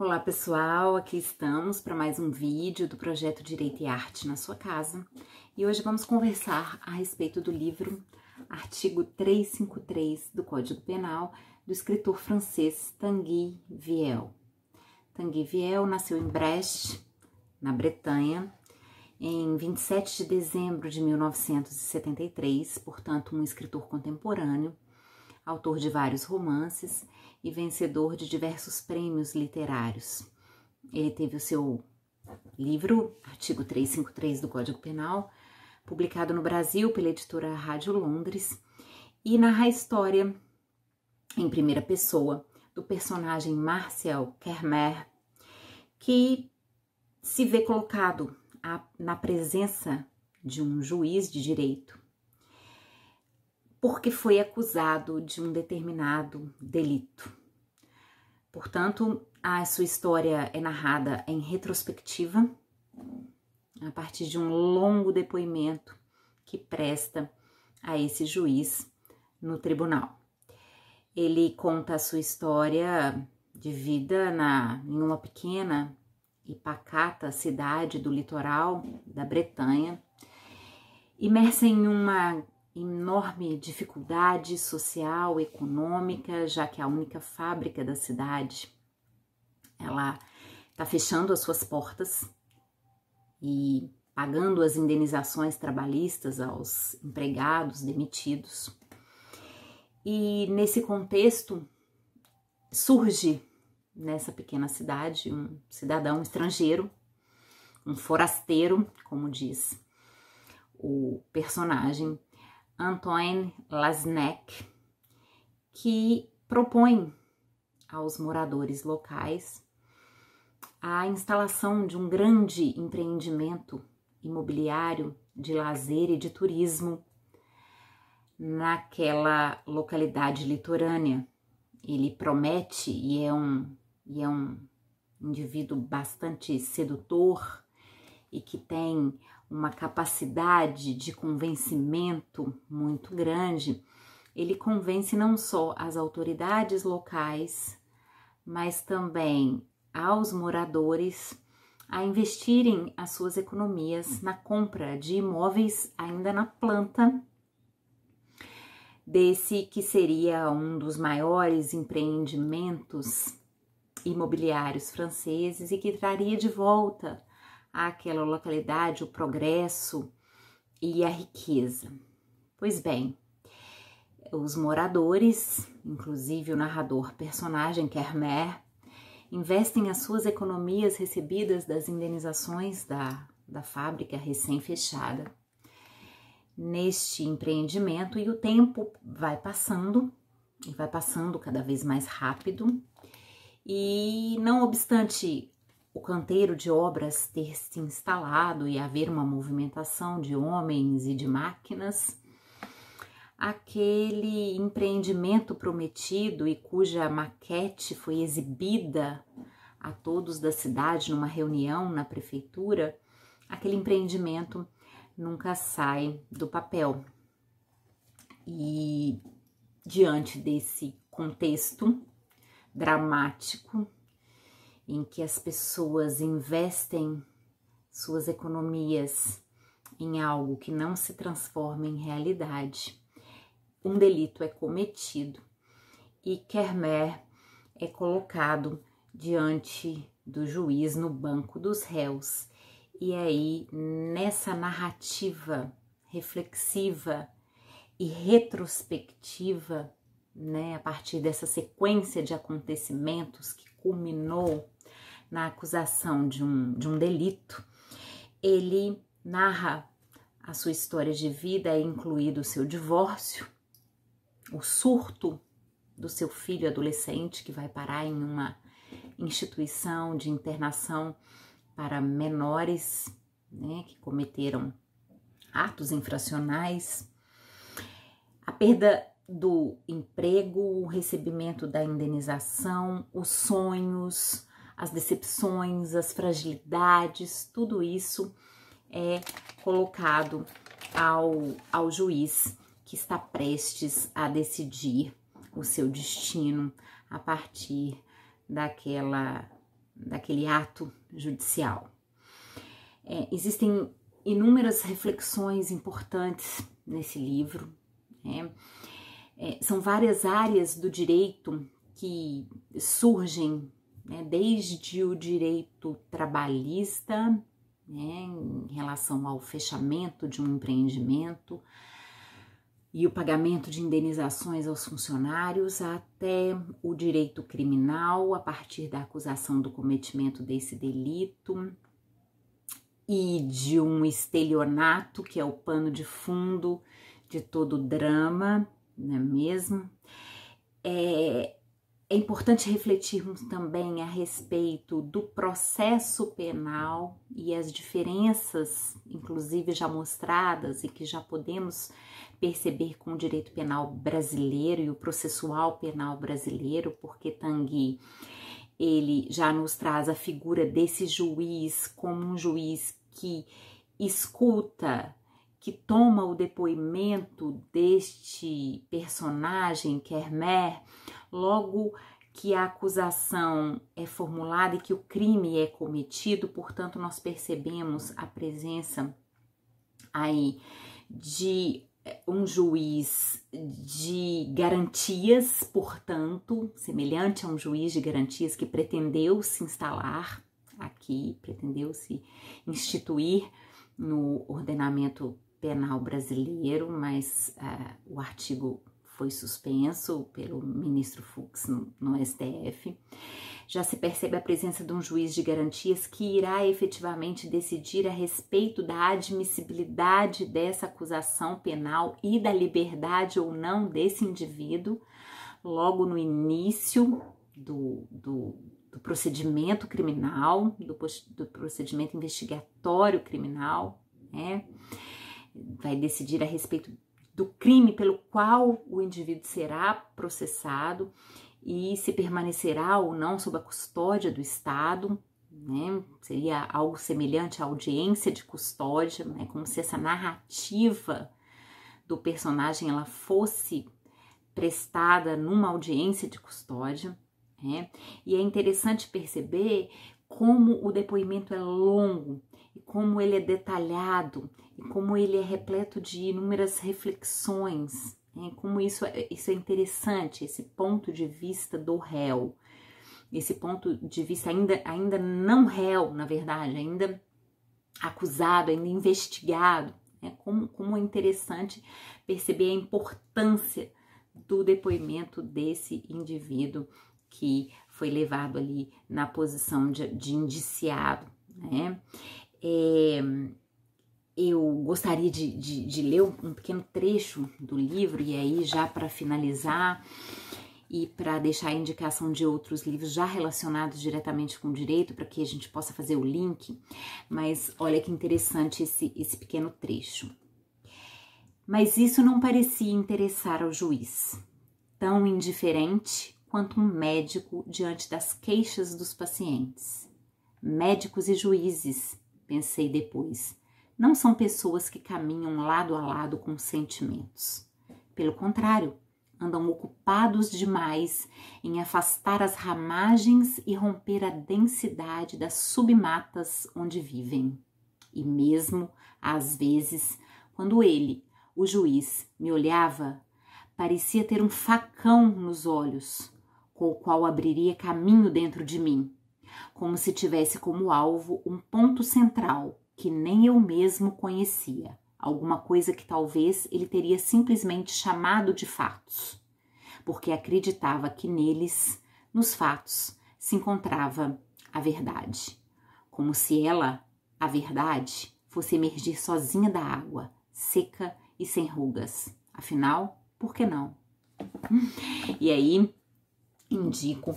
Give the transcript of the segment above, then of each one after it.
Olá pessoal, aqui estamos para mais um vídeo do projeto Direito e Arte na sua casa e hoje vamos conversar a respeito do livro Artigo 353 do Código Penal do escritor francês Tanguy Viel. Tanguy Viel nasceu em Brest, na Bretanha, em 27 de dezembro de 1973, portanto um escritor contemporâneo, autor de vários romances e vencedor de diversos prêmios literários. Ele teve o seu livro, Artigo 353 do Código Penal, publicado no Brasil pela editora Rádio Londres, e narra a história em primeira pessoa do personagem Marcel Kermer, que se vê colocado na presença de um juiz de direito, porque foi acusado de um determinado delito. Portanto, a sua história é narrada em retrospectiva, a partir de um longo depoimento que presta a esse juiz no tribunal. Ele conta a sua história de vida em uma pequena e pacata cidade do litoral da Bretanha, imersa em uma enorme dificuldade social, econômica, já que a única fábrica da cidade, ela está fechando as suas portas e pagando as indenizações trabalhistas aos empregados demitidos. E nesse contexto surge nessa pequena cidade um cidadão estrangeiro, um forasteiro, como diz o personagem, Antoine Lasnec, que propõe aos moradores locais a instalação de um grande empreendimento imobiliário de lazer e de turismo naquela localidade litorânea. Ele promete, e é um indivíduo bastante sedutor e que tem uma capacidade de convencimento muito grande. Ele convence não só as autoridades locais, mas também aos moradores a investirem as suas economias na compra de imóveis ainda na planta desse que seria um dos maiores empreendimentos imobiliários franceses e que traria de volta àquela localidade o progresso e a riqueza. Pois bem, os moradores, inclusive o narrador personagem Kermer, investem as suas economias recebidas das indenizações da fábrica recém-fechada neste empreendimento, e o tempo vai passando cada vez mais rápido, e não obstante o canteiro de obras ter se instalado e haver uma movimentação de homens e de máquinas, aquele empreendimento prometido e cuja maquete foi exibida a todos da cidade numa reunião na prefeitura, aquele empreendimento nunca sai do papel. E diante desse contexto dramático, em que as pessoas investem suas economias em algo que não se transforma em realidade, um delito é cometido e Kermer é colocado diante do juiz no banco dos réus. E aí, nessa narrativa reflexiva e retrospectiva, né, a partir dessa sequência de acontecimentos que culminou na acusação de um delito, ele narra a sua história de vida, incluído o seu divórcio, o surto do seu filho adolescente que vai parar em uma instituição de internação para menores, né, que cometeram atos infracionais, a perda do emprego, o recebimento da indenização, os sonhos, as decepções, as fragilidades, tudo isso é colocado ao juiz que está prestes a decidir o seu destino a partir daquela daquele ato judicial. Existem inúmeras reflexões importantes nesse livro, né? São várias áreas do direito que surgem, né, desde o direito trabalhista, né, em relação ao fechamento de um empreendimento e o pagamento de indenizações aos funcionários, até o direito criminal, a partir da acusação do cometimento desse delito e de um estelionato, que é o pano de fundo de todo o drama, não é mesmo? É importante refletirmos também a respeito do processo penal e as diferenças, inclusive já mostradas e que já podemos perceber com o direito penal brasileiro e o processual penal brasileiro, porque Tanguy, ele já nos traz a figura desse juiz como um juiz que escuta, que toma o depoimento deste personagem, Kermer, logo que a acusação é formulada e que o crime é cometido. Portanto, nós percebemos a presença aí de um juiz de garantias, portanto, semelhante a um juiz de garantias que pretendeu se instalar aqui, pretendeu se instituir no ordenamento penal brasileiro, mas o artigo foi suspenso pelo ministro Fux no STF. Já se percebe a presença de um juiz de garantias que irá efetivamente decidir a respeito da admissibilidade dessa acusação penal e da liberdade ou não desse indivíduo, logo no início do procedimento criminal, do procedimento investigatório criminal, né? Vai decidir a respeito do crime pelo qual o indivíduo será processado e se permanecerá ou não sob a custódia do Estado, né? Seria algo semelhante à audiência de custódia, né? Como se essa narrativa do personagem ela fosse prestada numa audiência de custódia, né? E é interessante perceber como o depoimento é longo, e como ele é detalhado, e como ele é repleto de inúmeras reflexões, né? Como isso é interessante, esse ponto de vista do réu, esse ponto de vista ainda não réu, na verdade, ainda acusado, ainda investigado, né? Como é interessante perceber a importância do depoimento desse indivíduo que foi levado ali na posição de indiciado, né? Eu gostaria de ler um pequeno trecho do livro, e aí já para finalizar e para deixar a indicação de outros livros já relacionados diretamente com o direito, para que a gente possa fazer o link, mas olha que interessante esse pequeno trecho. Mas isso não parecia interessar ao juiz, tão indiferente quanto um médico diante das queixas dos pacientes. Médicos e juízes, pensei depois, não são pessoas que caminham lado a lado com sentimentos. Pelo contrário, andam ocupados demais em afastar as ramagens e romper a densidade das submatas onde vivem. E mesmo, às vezes, quando ele, o juiz, me olhava, parecia ter um facão nos olhos, com o qual abriria caminho dentro de mim, como se tivesse como alvo um ponto central que nem eu mesmo conhecia, alguma coisa que talvez ele teria simplesmente chamado de fatos, porque acreditava que neles, nos fatos, se encontrava a verdade, como se ela, a verdade, fosse emergir sozinha da água, seca e sem rugas. Afinal, por que não? E aí, indico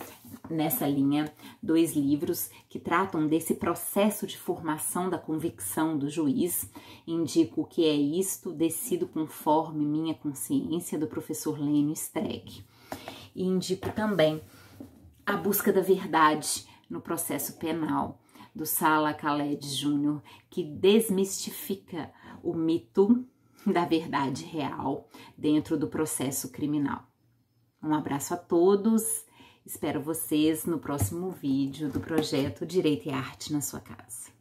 nessa linha 2 livros que tratam desse processo de formação da convicção do juiz. Indico O que é isto, Decido conforme minha consciência, do professor Lênio Streck. E indico também A busca da verdade no processo penal, do Sala Khaled Jr., que desmistifica o mito da verdade real dentro do processo criminal. Um abraço a todos Espero vocês no próximo vídeo do projeto Direito e Arte na sua casa.